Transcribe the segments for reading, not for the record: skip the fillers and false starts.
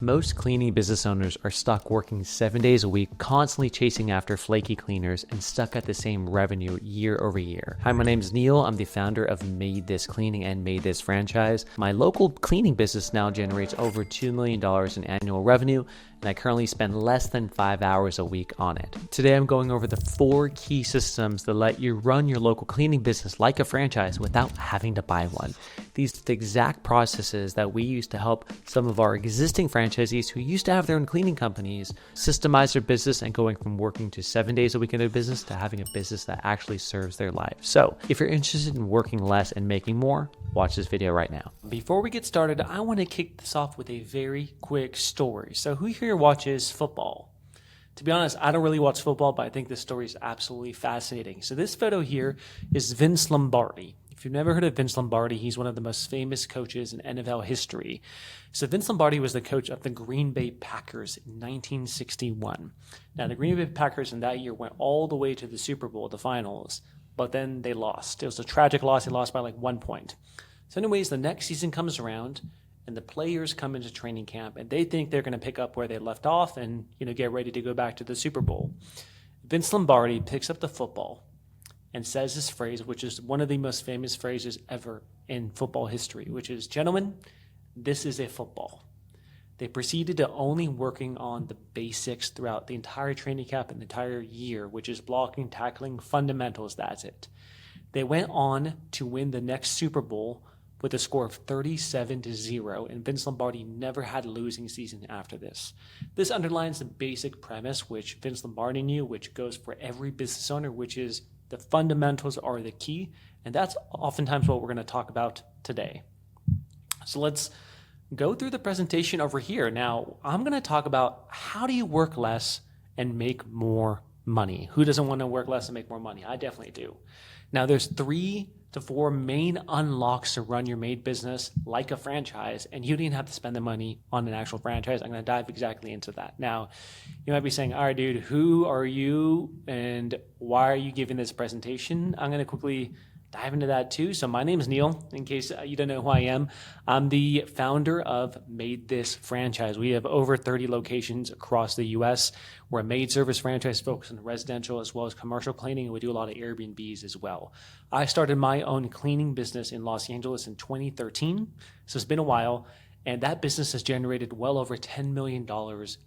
Most cleaning business owners are stuck working 7 days a week, constantly chasing after flaky cleaners and stuck at the same revenue year over year. Hi, my name is Neel. I'm the founder of MaidThis Cleaning and MaidThis Franchise. My local cleaning business now generates over $2 million in annual revenue, and I currently spend less than 5 hours a week on it. Today, I'm going over the 4 key systems that let you run your local cleaning business like a franchise without having to buy one. These are the exact processes that we use to help some of our existing franchisees who used to have their own cleaning companies systemize their business and going from working to 7 days a week in a business to having a business that actually serves their lives. So if you're interested in working less and making more, watch this video right now. Before we get started, I want to kick this off with a very quick story. So who here watches football? To be honest, I don't really watch football, but I think this story is absolutely fascinating. So this photo here is Vince Lombardi. If you've never heard of Vince Lombardi, he's one of the most famous coaches in NFL history. So Vince Lombardi was the coach of the Green Bay Packers in 1961. Now, the Green Bay Packers in that year went all the way to the Super Bowl, the finals, but then they lost. It was a tragic loss. They lost by like 1 point. So anyways, the next season comes around, and the players come into training camp, and they think they're going to pick up where they left off and get ready to go back to the Super Bowl. Vince Lombardi picks up the football and says this phrase, which is one of the most famous phrases ever in football history, which is, "Gentlemen, this is a football." They proceeded to only working on the basics throughout the entire training camp and the entire year, which is blocking, tackling, fundamentals. That's it. They went on to win the next Super Bowl with a score of 37-0, and Vince Lombardi never had a losing season after this. This underlines the basic premise, which Vince Lombardi knew, which goes for every business owner, which is the fundamentals are the key, and that's oftentimes what we're going to talk about today. So let's go through the presentation over here. Now, I'm going to talk about how do you work less and make more money. Who doesn't want to work less and make more money? I definitely do. Now, there's 3 to 4 main unlocks to run your maid business like a franchise, and you didn't have to spend the money on an actual franchise. I'm going to dive exactly into that. Now, you might be saying, all right, dude, who are you and why are you giving this presentation? I'm going to quickly dive into that too. So my name is Neel, in case you don't know who I am. I'm the founder of MaidThis Franchise. We have over 30 locations across the U.S. We're a maid service franchise focused on residential as well as commercial cleaning, and we do a lot of Airbnbs as well. I started my own cleaning business in Los Angeles in 2013, so it's been a while, and that business has generated well over $10 million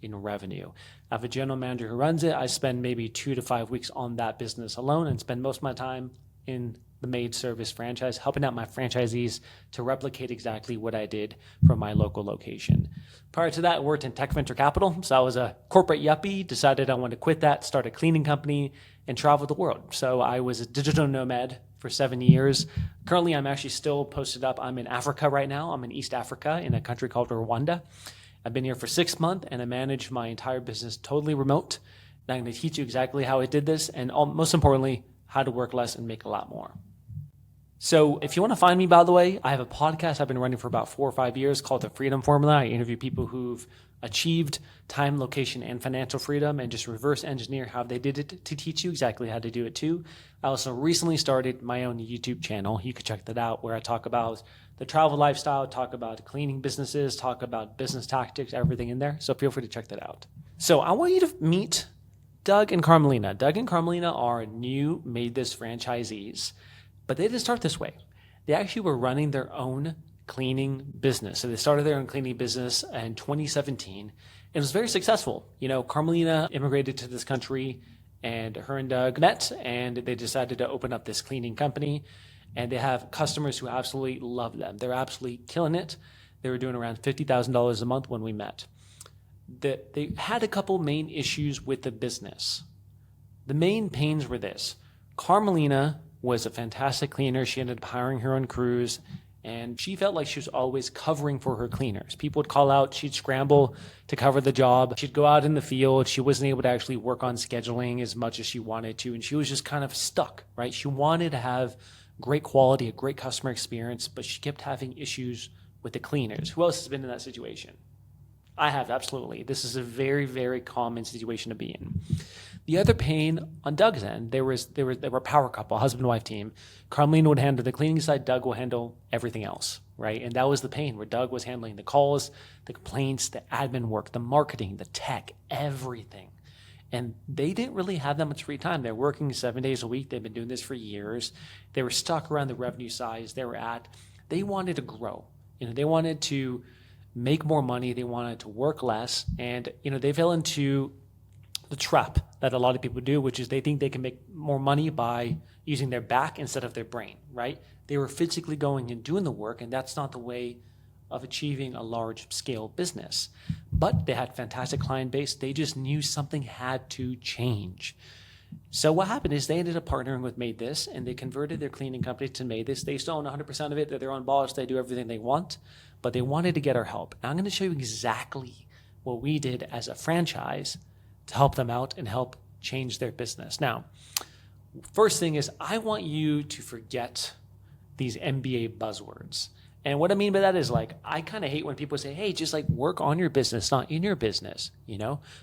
in revenue. I have a general manager who runs it. I spend maybe 2 to 5 weeks on that business alone and spend most of my time in the maid service franchise, helping out my franchisees to replicate exactly what I did from my local location. Prior to that, I worked in tech venture capital. So I was a corporate yuppie, decided I wanted to quit that, start a cleaning company, and travel the world. So I was a digital nomad for 7 years. Currently, I'm actually still posted up. I'm in Africa right now. I'm in East Africa in a country called Rwanda. I've been here for 6 months, and I manage my entire business totally remote. And I'm going to teach you exactly how I did this, and most importantly, how to work less and make a lot more. So if you want to find me, by the way, I have a podcast I've been running for about 4 or 5 years called The Freedom Formula. I interview people who've achieved time, location, and financial freedom and just reverse engineer how they did it to teach you exactly how to do it too. I also recently started my own YouTube channel. You can check that out, where I talk about the travel lifestyle, talk about cleaning businesses, talk about business tactics, everything in there. So feel free to check that out. So I want you to meet Doug and Carmelina. Doug and Carmelina are new MaidThis franchisees. But they didn't start this way. They actually were running their own cleaning business. So they started their own cleaning business in 2017. And it was very successful. Carmelina immigrated to this country, and her and Doug met, and they decided to open up this cleaning company. And they have customers who absolutely love them. They're absolutely killing it. They were doing around $50,000 a month when we met. They had a couple main issues with the business. The main pains were this. Carmelina was a fantastic cleaner. She ended up hiring her own crews, and she felt like she was always covering for her cleaners. People would call out, she'd scramble to cover the job. She'd go out in the field. She wasn't able to actually work on scheduling as much as she wanted to, and she was just kind of stuck, right? She wanted to have great quality, a great customer experience, but she kept having issues with the cleaners. Who else has been in that situation? I have, absolutely. This is a very, very common situation to be in. The other pain on Doug's end, they were a power couple, husband and wife team. Carmelina would handle the cleaning side, Doug will handle everything else, right? And that was the pain, where Doug was handling the calls, the complaints, the admin work, the marketing, the tech, everything. And they didn't really have that much free time. They're working 7 days a week. They've been doing this for years. They were stuck around the revenue size they were at. They wanted to grow. They wanted to make more money. They wanted to work less. And, they fell into the trap that a lot of people do, which is they think they can make more money by using their back instead of their brain, right? They were physically going and doing the work, and that's not the way of achieving a large scale business. But they had fantastic client base. They just knew something had to change. So what happened is they ended up partnering with MaidThis, and they converted their cleaning company to MaidThis. They still own 100% of it. They're their own boss. They do everything they want, but they wanted to get our help. And I'm going to show you exactly what we did as a franchise to help them out and help change their business. Now, first thing is I want you to forget these MBA buzzwords. And what I mean by that is, like, I kind of hate when people say, hey, just like work on your business, not in your business,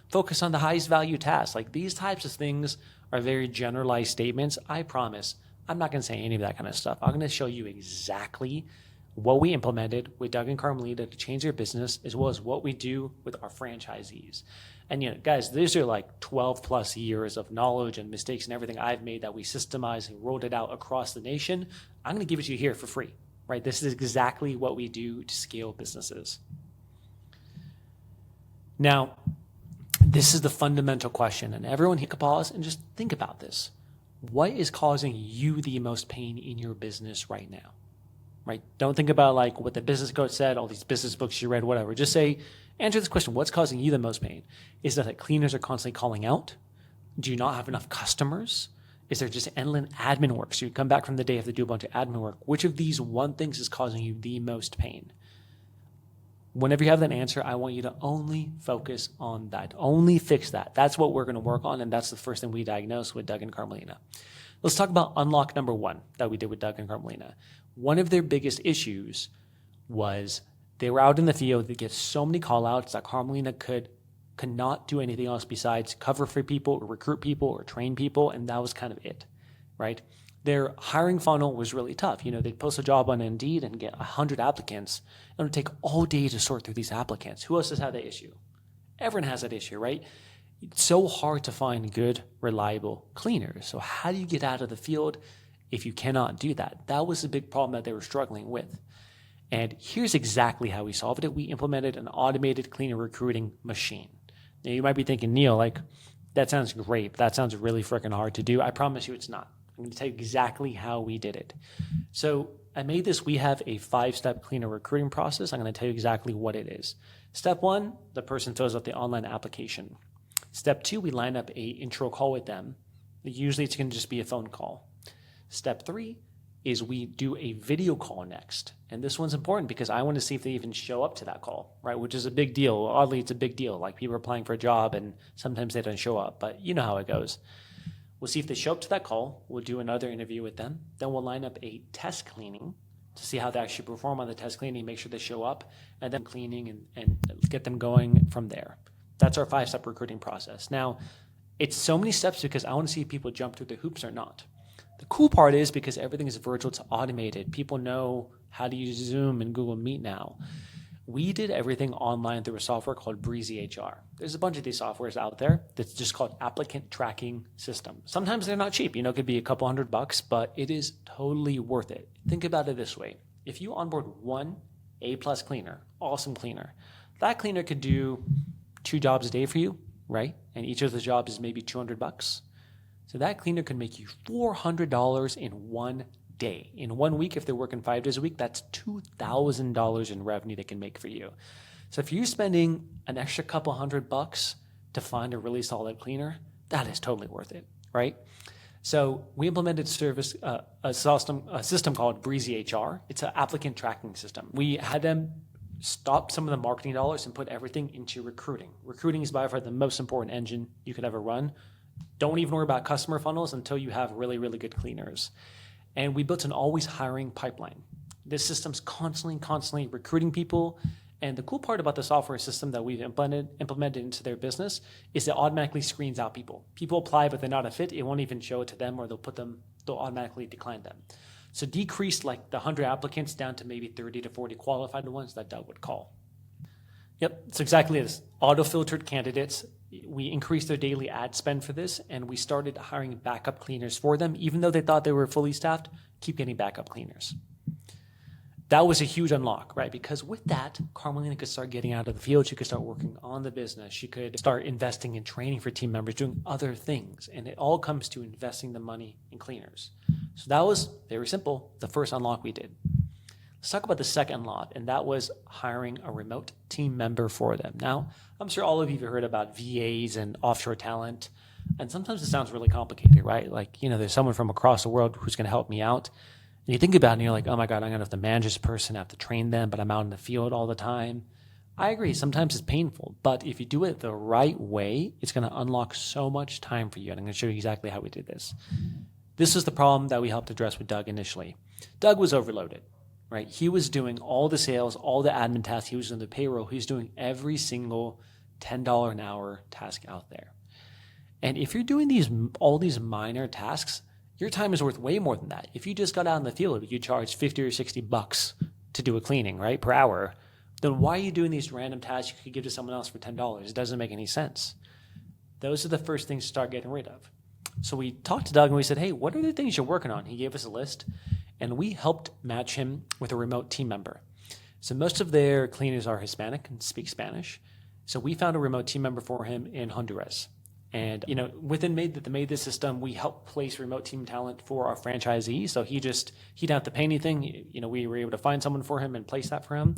focus on the highest value tasks. Like, these types of things are very generalized statements. I promise I'm not going to say any of that kind of stuff. I'm going to show you exactly what we implemented with Doug and Carmelina to change their business, as well as what we do with our franchisees. And, guys, these are like 12 plus years of knowledge and mistakes and everything I've made that we systemized and rolled it out across the nation. I'm going to give it to you here for free. Right? This is exactly what we do to scale businesses. Now, this is the fundamental question, and everyone here can pause and just think about this. What is causing you the most pain in your business right now? Right? Don't think about like what the business coach said, all these business books you read, whatever. Just say, answer this question. What's causing you the most pain? Is that cleaners are constantly calling out? Do you not have enough customers? Is there just endless admin work? So you come back from the day, have to do a bunch of admin work. Which of these one things is causing you the most pain? Whenever you have that answer, I want you to only focus on that. Only fix that. That's what we're going to work on, and that's the first thing we diagnosed with Doug and Carmelina. Let's talk about unlock number one that we did with Doug and Carmelina. One of their biggest issues was they were out in the field. They get so many call-outs that Carmelina could not do anything else besides cover for people or recruit people or train people, and that was kind of it, right? Their hiring funnel was really tough. They'd post a job on Indeed and get 100 applicants. It would take all day to sort through these applicants. Who else has had that issue? Everyone has that issue, right? It's so hard to find good, reliable cleaners. So how do you get out of the field if you cannot do that? That was the big problem that they were struggling with. And here's exactly how we solved it. We implemented an automated cleaner recruiting machine. Now, you might be thinking, Neel, that sounds great, but that sounds really freaking hard to do. I promise you it's not. I'm going to tell you exactly how we did it. So at MaidThis, we have a 5-step cleaner recruiting process. I'm going to tell you exactly what it is. Step 1, the person fills out the online application. Step 2, we line up a intro call with them. Usually it's going to just be a phone call. Step 3 is we do a video call next. And this one's important because I want to see if they even show up to that call, right? Which is a big deal. Oddly, it's a big deal. Like, people are applying for a job and sometimes they don't show up, but you know how it goes. We'll see if they show up to that call. We'll do another interview with them. Then we'll line up a test cleaning to see how they actually perform on the test cleaning, make sure they show up, and then cleaning and get them going from there. That's our 5-step recruiting process. Now, it's so many steps because I want to see if people jump through the hoops or not. The cool part is because everything is virtual, it's automated. People know how to use Zoom and Google Meet now. We did everything online through a software called Breezy HR. There's a bunch of these softwares out there that's just called applicant tracking system. Sometimes they're not cheap. It could be a couple $100, but it is totally worth it. Think about it this way. If you onboard one A-plus cleaner, awesome cleaner, that cleaner could do 2 jobs a day for you, right? And each of the jobs is maybe $200. So that cleaner can make you $400 in 1 day. In 1 week, if they're working 5 days a week, that's $2,000 in revenue they can make for you. So if you're spending an extra couple $100 to find a really solid cleaner, that is totally worth it, right? So we implemented a system called Breezy HR. It's an applicant tracking system. We had them stop some of the marketing dollars and put everything into recruiting. Recruiting is by far the most important engine you could ever run. Don't even worry about customer funnels until you have really, really good cleaners. And we built an always hiring pipeline. This system's constantly recruiting people And the cool part about the software system that we've implemented into their business is it automatically screens out people. People apply, but they're not a fit. It won't even show it to them, or they'll automatically decline them. So decreased like the 100 applicants down to maybe 30 to 40 qualified ones that Doug would call. Yep, it's exactly this. Auto-filtered candidates. We increased their daily ad spend for this, and we started hiring backup cleaners for them. Even though they thought they were fully staffed, keep getting backup cleaners. That was a huge unlock, right? Because with that, Carmelina could start getting out of the field. She could start working on the business. She could start investing in training for team members, doing other things. And it all comes to investing the money in cleaners. So that was very simple, the first unlock we did. Let's talk about the second unlock, and that was hiring a remote team member for them. Now, I'm sure all of you have heard about VAs and offshore talent, and sometimes it sounds really complicated, right? Like, there's someone from across the world who's going to help me out. And you think about it and you're like, oh my God, I'm going to have to manage this person, I have to train them, but I'm out in the field all the time. I agree, sometimes it's painful, but if you do it the right way, it's going to unlock so much time for you. And I'm going to show you exactly how we did this. This is the problem that we helped address with Doug initially. Doug was overloaded, right? He was doing all the sales, all the admin tasks. He was doing the payroll. He was doing every single $10 an hour task out there. And if you're doing all these minor tasks, your time is worth way more than that. If you just got out in the field, you charge 50 or 60 bucks to do a cleaning, right, per hour, then why are you doing these random tasks you could give to someone else for $10? It doesn't make any sense. Those are the first things to start getting rid of. So we talked to Doug and we said, hey, what are the things you're working on? He gave us a list, and we helped match him with a remote team member. So most of their cleaners are Hispanic and speak Spanish. So we found a remote team member for him in Honduras. And, within the MaidThis system, we help place remote team talent for our franchisees. So he didn't have to pay anything. We were able to find someone for him and place that for him.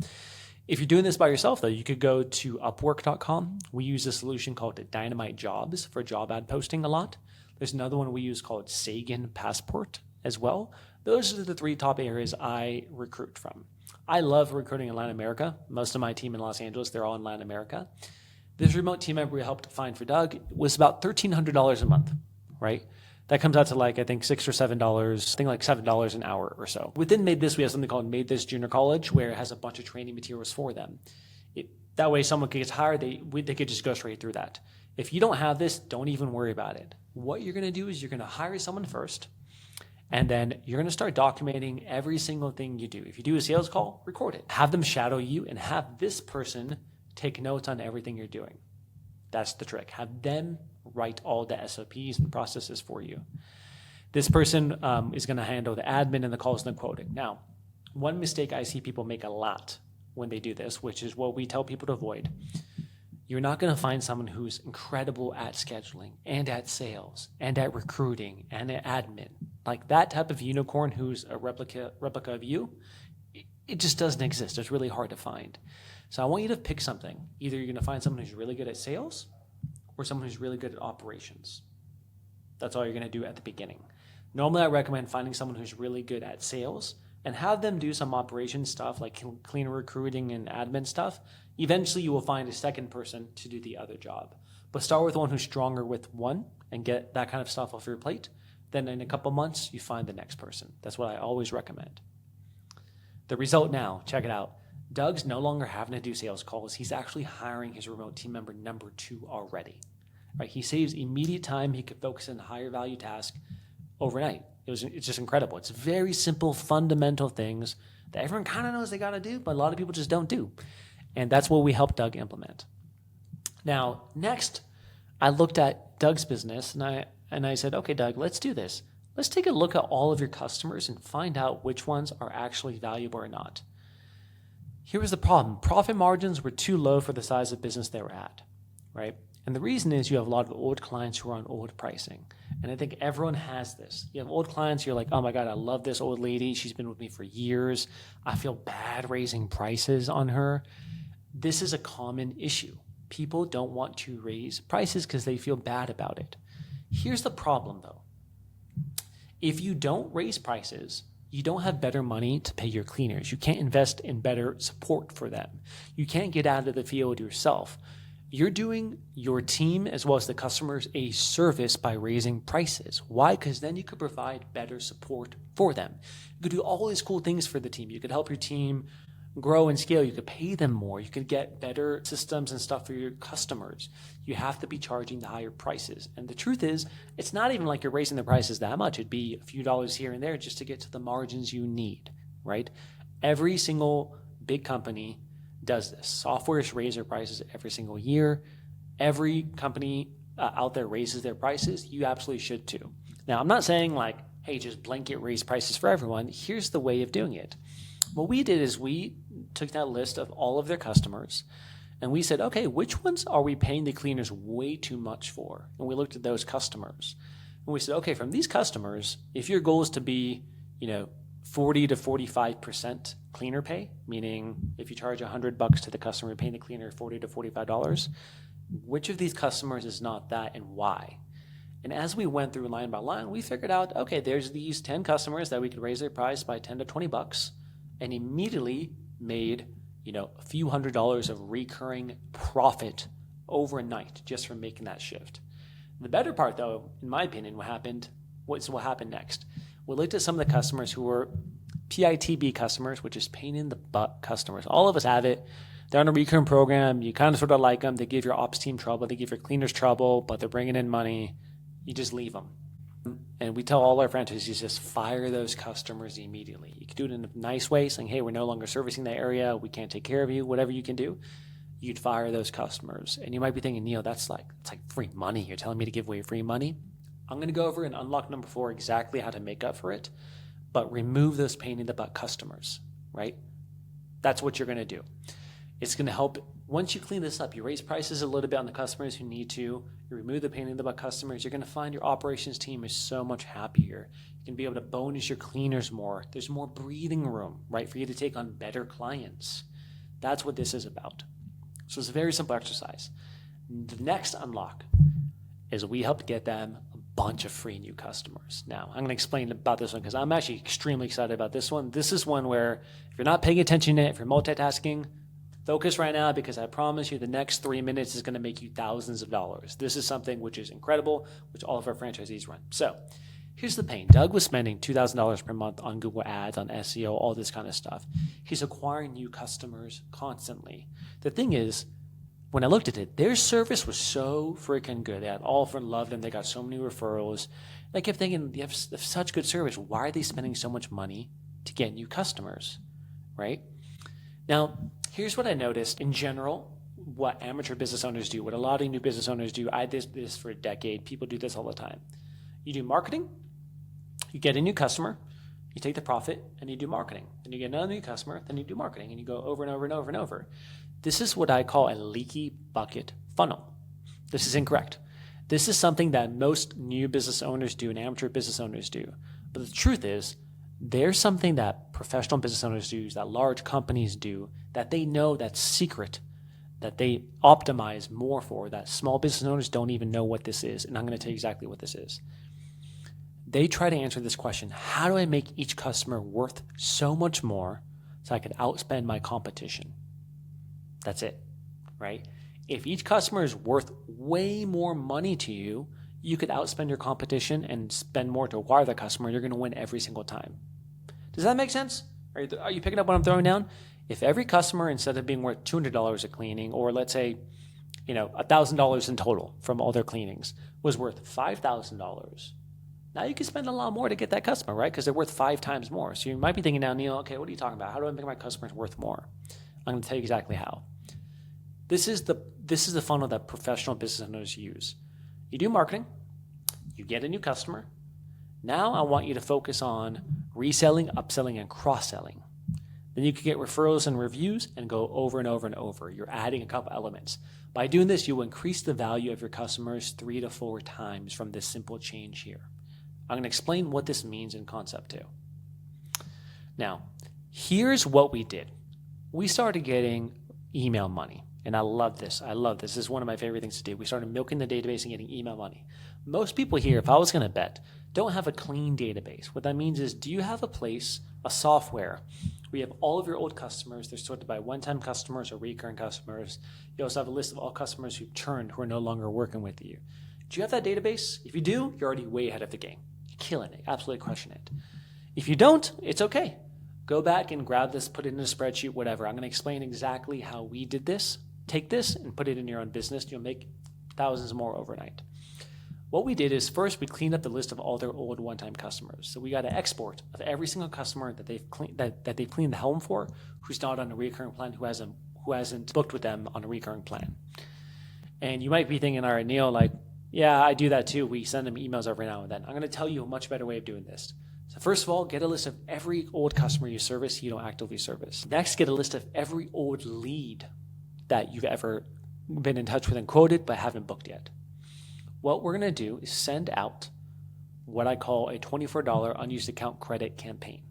If you're doing this by yourself, though, you could go to Upwork.com. We use a solution called Dynamite Jobs for job ad posting a lot. There's another one we use called Sagan Passport as well. Those are the three top areas I recruit from. I love recruiting in Latin America. Most of my team in Los Angeles, they're all in Latin America. This remote team member we helped find for Doug was about $1,300 a month, right? That comes out to I think $6 or $7, I think like $7 an hour or so. Within MaidThis, we have something called MaidThis Junior College, where it has a bunch of training materials for them. That way, someone gets hired, they could just go straight through that. If you don't have this, don't even worry about it. What you're going to do is you're going to hire someone first, and then you're going to start documenting every single thing you do. If you do a sales call, record it. Have them shadow you, and have this person take notes on everything you're doing. That's the trick. Have them write all the SOPs and processes for you. This person is going to handle the admin and the calls and the quoting. Now, one mistake I see people make a lot when they do this, which is what we tell people to avoid. You're not going to find someone who's incredible at scheduling and at sales and at recruiting and at admin. Like that type of unicorn who's a replica of you, it just doesn't exist. It's really hard to find. So I want you to pick something. Either you're going to find someone who's really good at sales or someone who's really good at operations. That's all you're going to do at the beginning. Normally, I recommend finding someone who's really good at sales and have them do some operations stuff like clean recruiting and admin stuff. Eventually, you will find a second person to do the other job. But start with one who's stronger with one and get that kind of stuff off your plate. Then in a couple months, you find the next person. That's what I always recommend. The result now, check it out. Doug's no longer having to do sales calls. He's actually hiring his remote team member number 2 already. Right? He saves immediate time. He could focus on higher value tasks overnight. It's just incredible. It's very simple, fundamental things that everyone kind of knows they got to do, but a lot of people just don't do. And that's what we helped Doug implement. Now, next, I looked at Doug's business and I said, okay, Doug, let's do this. Let's take a look at all of your customers and find out which ones are actually valuable or not. Here was the problem. Profit margins were too low for the size of business they were at, right? And the reason is you have a lot of old clients who are on old pricing. And I think everyone has this. You have old clients, you're like, oh my God, I love this old lady. She's been with me for years. I feel bad raising prices on her. This is a common issue. People don't want to raise prices because they feel bad about it. Here's the problem though. If you don't raise prices, you don't have better money to pay your cleaners. You can't invest in better support for them. You can't get out of the field yourself. You're doing your team as well as the customers a service by raising prices. Why? Because then you could provide better support for them. You could do all these cool things for the team. You could help your team grow and scale, you could pay them more. You could get better systems and stuff for your customers. You have to be charging the higher prices. And the truth is, it's not even like you're raising the prices that much. It'd be a few dollars here and there just to get to the margins you need, right? Every single big company does this. Softwares raise their prices every single year. Every company out there raises their prices. You absolutely should too. Now, I'm not saying like, hey, just blanket raise prices for everyone. Here's the way of doing it. What we did is we took that list of all of their customers and we said, okay, which ones are we paying the cleaners way too much for? And we looked at those customers and we said, okay, from these customers, if your goal is to be, 40 to 45% cleaner pay, meaning if you charge $100 to the customer, you're paying the cleaner $40 to $45, which of these customers is not that and why? And as we went through line by line, we figured out, okay, there's these 10 customers that we could raise their price by 10 to $20 and immediately made, a few $100s of recurring profit overnight just from making that shift. The better part though, in my opinion, what happened next. We looked at some of the customers who were PITB customers, which is pain in the butt customers. All of us have it. They're on a recurring program. You kind of sort of like them. They give your ops team trouble. They give your cleaners trouble, but they're bringing in money. You just leave them. And we tell all our franchisees just fire those customers immediately. You can do it in a nice way, saying, hey, we're no longer servicing that area. We can't take care of you. Whatever you can do, you'd fire those customers. And you might be thinking, Neel, it's like free money. You're telling me to give away free money? I'm going to go over and unlock number 4 exactly how to make up for it, but remove those pain in the butt customers, right? That's what you're going to do. It's going to help. Once you clean this up, you raise prices a little bit on the customers who need to, you remove the pain in the butt customers, you're going to find your operations team is so much happier. You can be able to bonus your cleaners more. There's more breathing room, right, for you to take on better clients. That's what this is about. So it's a very simple exercise. The next unlock is we help get them a bunch of free new customers. Now, I'm going to explain about this one because I'm actually extremely excited about this one. This is one where if you're not paying attention to it, if you're multitasking, focus right now because I promise you the next 3 minutes is going to make you thousands of dollars. This is something which is incredible, which all of our franchisees run. So here's the pain. Doug was spending $2,000 per month on Google Ads, on SEO, all this kind of stuff. He's acquiring new customers constantly. The thing is, when I looked at it, their service was so freaking good. They had all of them loved them. They got so many referrals. I kept thinking, they have such good service. Why are they spending so much money to get new customers, right? Now, here's what I noticed in general, what amateur business owners do, what a lot of new business owners do. I did this for a decade. People do this all the time. You do marketing, you get a new customer, you take the profit, and you do marketing. Then you get another new customer, then you do marketing, and you go over and over and over and over. This is what I call a leaky bucket funnel. This is incorrect. This is something that most new business owners do and amateur business owners do. But the truth is, there's something that professional business owners do, that large companies do, that they know that's secret, that they optimize more for, that small business owners don't even know what this is. And I'm going to tell you exactly what this is. They try to answer this question: how do I make each customer worth so much more so I can outspend my competition? That's it, right? If each customer is worth way more money to you, you could outspend your competition and spend more to acquire the customer. You're going to win every single time. Does that make sense? Are you picking up what I'm throwing down? If every customer, instead of being worth $200 a cleaning, or let's say, $1,000 in total from all their cleanings, was worth $5,000, now you can spend a lot more to get that customer, right? Because they're worth 5 times more. So you might be thinking now, Neel, okay, what are you talking about? How do I make my customers worth more? I'm going to tell you exactly how. This is the funnel that professional business owners use. You do marketing, you get a new customer. Now I want you to focus on reselling, upselling, and cross-selling. Then you can get referrals and reviews and go over and over and over. You're adding a couple elements. By doing this, you will increase the value of your customers 3 to 4 times from this simple change here. I'm going to explain what this means in concept too. Now, here's what we did. We started getting email money. And I love this. This is one of my favorite things to do. We started milking the database and getting email money. Most people here, if I was going to bet, don't have a clean database. What that means is, do you have a place, a software, where you have all of your old customers, they're sorted by one-time customers or recurring customers. You also have a list of all customers who've churned, who are no longer working with you. Do you have that database? If you do, you're already way ahead of the game. You're killing it, absolutely crushing it. If you don't, it's okay. Go back and grab this, put it in a spreadsheet, whatever. I'm going to explain exactly how we did this. Take this and put it in your own business. You'll make thousands more overnight. What we did is first we cleaned up the list of all their old one-time customers. So we got an export of every single customer that they've cleaned the home for, who's not on a recurring plan, who hasn't booked with them on a recurring plan. And you might be thinking, all right, Neel, like, yeah, I do that too. We send them emails every now and then. I'm going to tell you a much better way of doing this. So first of all, get a list of every old customer you service you don't actively service. Next, get a list of every old lead that you've ever been in touch with and quoted but haven't booked yet. What we're going to do is send out what I call a $24 unused account credit campaign.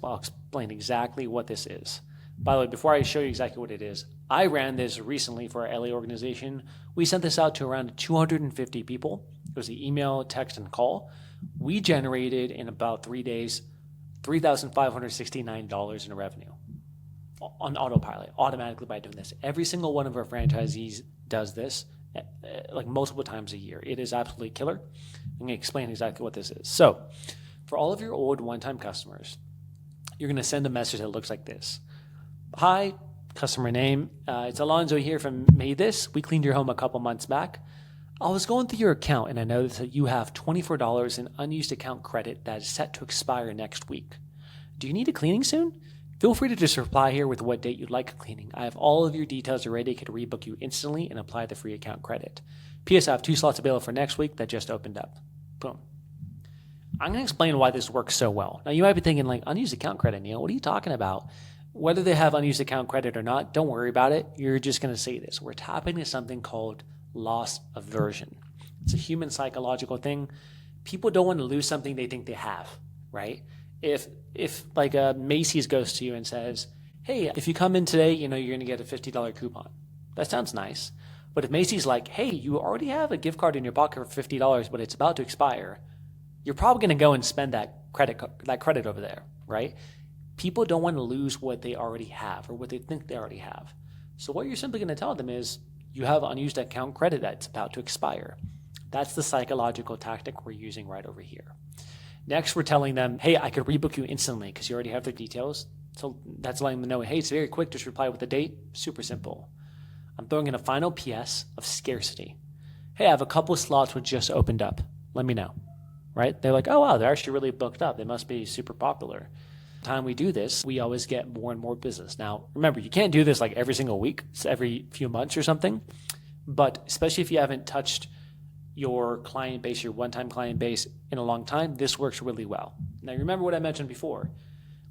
I'll explain exactly what this is. By the way, before I show you exactly what it is, I ran this recently for our LA organization. We sent this out to around 250 people. It was the email, text, and call. We generated in about 3 days $3,569 in revenue on autopilot, automatically by doing this. Every single one of our franchisees does this like multiple times a year. It is absolutely killer. I'm going to explain exactly what this is. So for all of your old one-time customers, you're going to send a message that looks like this. Hi, customer name. It's Alonzo here from MaidThis. We cleaned your home a couple months back. I was going through your account and I noticed that you have $24 in unused account credit that is set to expire next week. Do you need a cleaning soon? Feel free to just reply here with what date you'd like a cleaning. I have all of your details already. I could rebook you instantly and apply the free account credit. P.S. I have 2 slots available for next week that just opened up. Boom. I'm going to explain why this works so well. Now, you might be thinking, like, unused account credit, Neel, what are you talking about? Whether they have unused account credit or not, don't worry about it. You're just going to say this. We're tapping into something called loss aversion. It's a human psychological thing. People don't want to lose something they think they have, right? If like a Macy's goes to you and says, hey, if you come in today, you're going to get a $50 coupon. That sounds nice. But if Macy's like, hey, you already have a gift card in your pocket for $50, but it's about to expire, you're probably going to go and spend that credit over there, right? People don't want to lose what they already have or what they think they already have. So what you're simply going to tell them is you have unused account credit that's about to expire. That's the psychological tactic we're using right over here. Next, we're telling them, hey, I could rebook you instantly because you already have their details. So that's letting them know, hey, it's very quick. Just reply with the date. Super simple. I'm throwing in a final PS of scarcity. Hey, I have a couple of slots which just opened up. Let me know, right? They're like, oh, wow, they're actually really booked up. They must be super popular. The time we do this, we always get more and more business. Now, remember, you can't do this like every single week. It's every few months or something. But especially if you haven't touched your client base, your one-time client base in a long time, this works really well. Now, remember what I mentioned before.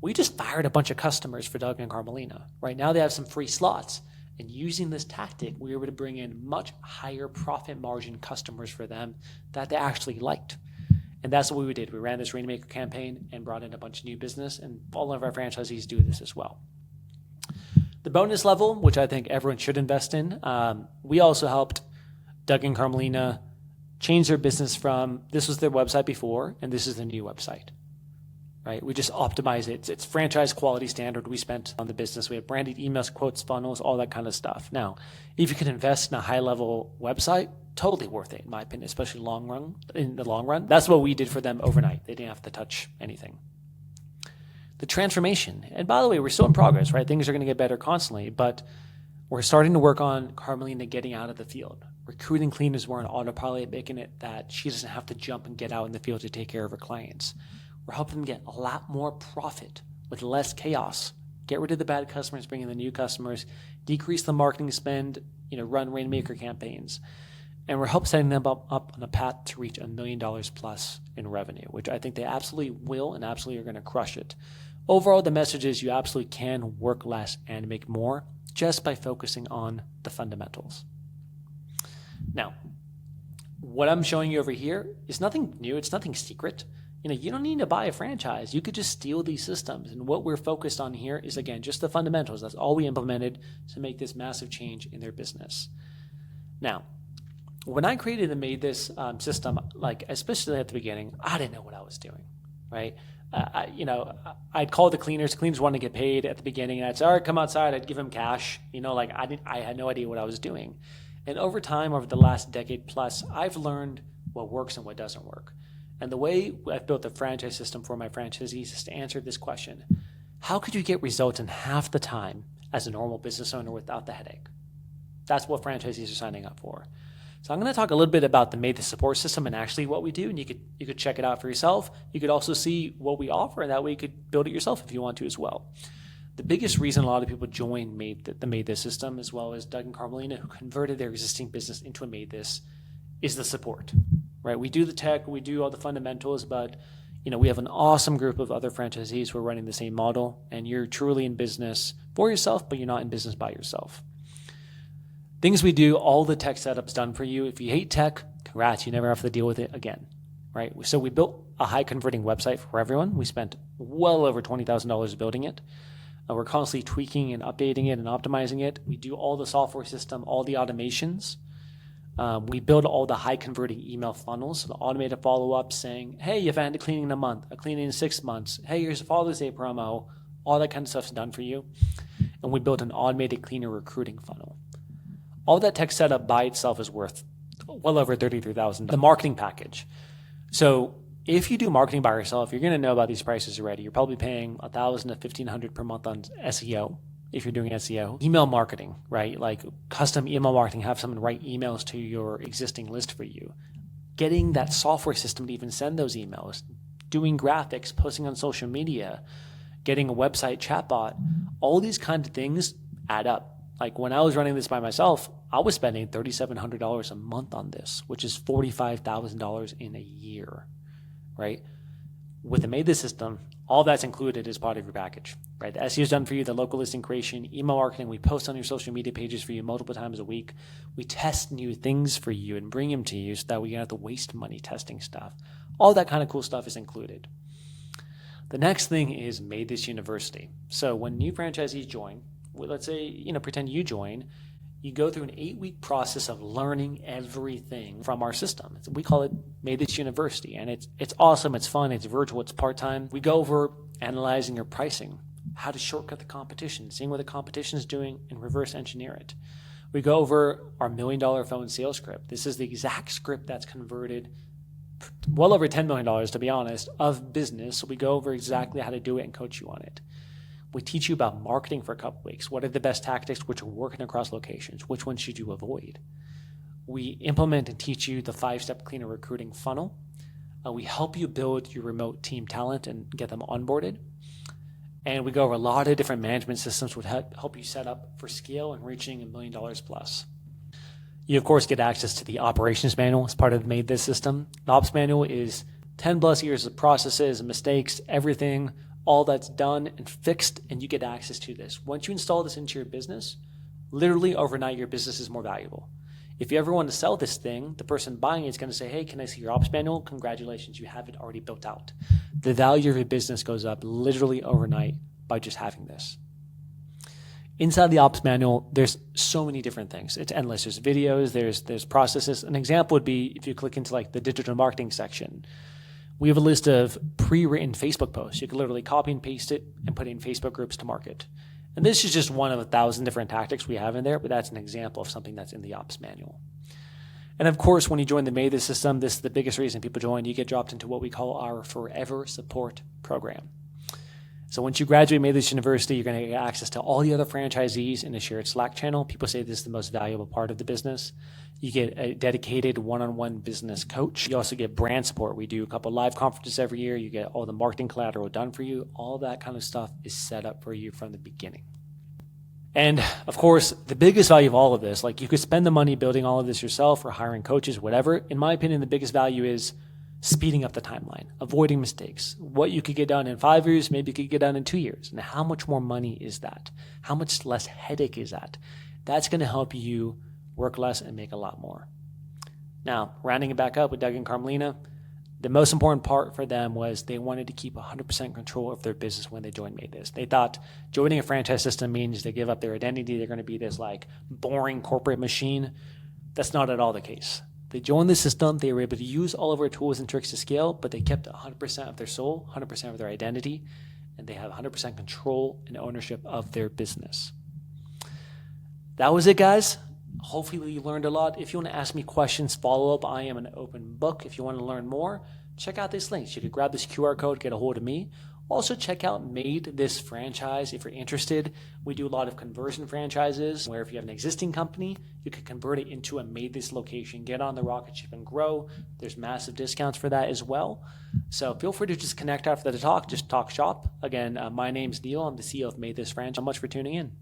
We just fired a bunch of customers for Doug and Carmelina. Right now, they have some free slots. And using this tactic, we were able to bring in much higher profit margin customers for them that they actually liked. And that's what we did. We ran this Rainmaker campaign and brought in a bunch of new business, and all of our franchisees do this as well. The bonus level, which I think everyone should invest in, we also helped Doug and Carmelina change their business from this was their website before, and this is the new website, right? We just optimize it. It's franchise quality standard we spent on the business. We have branded emails, quotes, funnels, all that kind of stuff. Now, if you can invest in a high-level website, totally worth it, in my opinion, especially in the long run. That's what we did for them overnight. They didn't have to touch anything. The transformation. And by the way, we're still in progress, right? Things are going to get better constantly, but we're starting to work on Carmelina getting out of the field. Recruiting cleaners more on autopilot, making it that she doesn't have to jump and get out in the field to take care of her clients. We're helping them get a lot more profit with less chaos. Get rid of the bad customers, bring in the new customers, decrease the marketing spend, run Rainmaker campaigns. And we're helping setting them up on a path to reach $1 million plus in revenue, which I think they absolutely will and absolutely are going to crush it. Overall, the message is you absolutely can work less and make more just by focusing on the fundamentals. Now, what I'm showing you over here is nothing new. It's nothing secret. You don't need to buy a franchise. You could just steal these systems. And what we're focused on here is, again, just the fundamentals. That's all we implemented to make this massive change in their business. Now, when I created the MaidThis system, like especially at the beginning, I didn't know what I was doing, right? I'd call the cleaners. Cleaners wanted to get paid at the beginning, and I'd say, all right, come outside. I'd give them cash. I had no idea what I was doing. And over time, over the last decade plus, I've learned what works and what doesn't work. And the way I've built the franchise system for my franchisees is to answer this question. How could you get results in half the time as a normal business owner without the headache? That's what franchisees are signing up for. So I'm going to talk a little bit about the MaidThis support system and actually what we do, and you could check it out for yourself. You could also see what we offer, and that way you could build it yourself if you want to as well. The biggest reason a lot of people join the MaidThis system, as well as Doug and Carmelina, who converted their existing business into a MaidThis, is the support, right? We do the tech, we do all the fundamentals, but we have an awesome group of other franchisees who are running the same model, and you're truly in business for yourself, but you're not in business by yourself. Things we do, all the tech setup's done for you. If you hate tech, congrats, you never have to deal with it again, right? So we built a high converting website for everyone. We spent well over $20,000 building it. We're constantly tweaking and updating it and optimizing it. We do all the software system, all the automations. We build all the high converting email funnels, so the automated follow-up saying, hey, you've had a cleaning in a month, a cleaning in 6 months. Hey, here's a Father's Day promo. All that kind of stuff's done for you. And we built an automated cleaner recruiting funnel. All that tech setup by itself is worth well over $33,000. The marketing package. So if you do marketing by yourself, you're going to know about these prices already. You're probably paying $1,000 to $1,500 per month on SEO if you're doing SEO. Email marketing, right? Like custom email marketing, have someone write emails to your existing list for you. Getting that software system to even send those emails, doing graphics, posting on social media, getting a website chatbot, all these kinds of things add up. Like when I was running this by myself, I was spending $3,700 a month on this, which is $45,000 in a year, right? With the MaidThis system, all that's included as part of your package, right? The SEO is done for you, the local listing creation, email marketing. We post on your social media pages for you multiple times a week. We test new things for you and bring them to you so that we don't have to waste money testing stuff. All that kind of cool stuff is included. The next thing is MaidThis University. So when new franchisees join, let's say, pretend you join, you go through an 8-week process of learning everything from our system. We call it MaidThis University, and it's awesome, it's fun, it's virtual, it's part-time. We go over analyzing your pricing, how to shortcut the competition, seeing what the competition is doing, and reverse engineer it. We go over our $1 million phone sales script. This is the exact script that's converted well over $10 million, to be honest, of business. So we go over exactly how to do it and coach you on it. We teach you about marketing for a couple weeks. What are the best tactics which are working across locations? Which ones should you avoid? We implement and teach you the 5-step cleaner recruiting funnel. We help you build your remote team talent and get them onboarded. And we go over a lot of different management systems which help you set up for scale and reaching $1 million plus. You, of course, get access to the operations manual as part of the MaidThis system. The ops manual is 10 plus years of processes and mistakes, everything, all that's done and fixed, and you get access to this. Once you install this into your business, literally overnight, your business is more valuable. If you ever want to sell this thing, the person buying it is going to say, hey, can I see your ops manual? Congratulations, you have it already built out. The value of your business goes up literally overnight by just having this. Inside the ops manual, there's so many different things. It's endless. There's videos, there's processes. An example would be if you click into like the digital marketing section. We have a list of pre-written Facebook posts. You can literally copy and paste it and put it in Facebook groups to market. And this is just one of 1,000 different tactics we have in there, but that's an example of something that's in the ops manual. And of course, when you join the MaidThis system, this is the biggest reason people join. You get dropped into what we call our Forever Support Program. So once you graduate MaidThis University, you're going to get access to all the other franchisees in a shared Slack channel. People say this is the most valuable part of the business. You get a dedicated one-on-one business coach. You also get brand support. We do a couple live conferences every year. You get all the marketing collateral done for you. All that kind of stuff is set up for you from the beginning. And of course, the biggest value of all of this, like you could spend the money building all of this yourself or hiring coaches, whatever. In my opinion, the biggest value is speeding up the timeline, avoiding mistakes. What you could get done in 5 years, maybe you could get done in 2 years. And how much more money is that? How much less headache is that? That's going to help you work less and make a lot more. Now, rounding it back up with Doug and Carmelina, the most important part for them was they wanted to keep 100% control of their business when they joined MaidThis. They thought joining a franchise system means they give up their identity. They're going to be this like boring corporate machine. That's not at all the case. They joined the system. They were able to use all of our tools and tricks to scale, but they kept 100% of their soul, 100% of their identity, and they have 100% control and ownership of their business. That was it, guys. Hopefully you learned a lot. If you want to ask me questions, follow up, I am an open book. If you want to learn more, check out this link. You could grab this QR code, get a hold of me. Also, check out MaidThis Franchise if you're interested. We do a lot of conversion franchises where if you have an existing company, you could convert it into a MaidThis location, get on the rocket ship and grow. There's massive discounts for that as well. So feel free to just connect after the talk, just talk shop. Again, my name's Neel. I'm the CEO of MaidThis Franchise. So much for tuning in.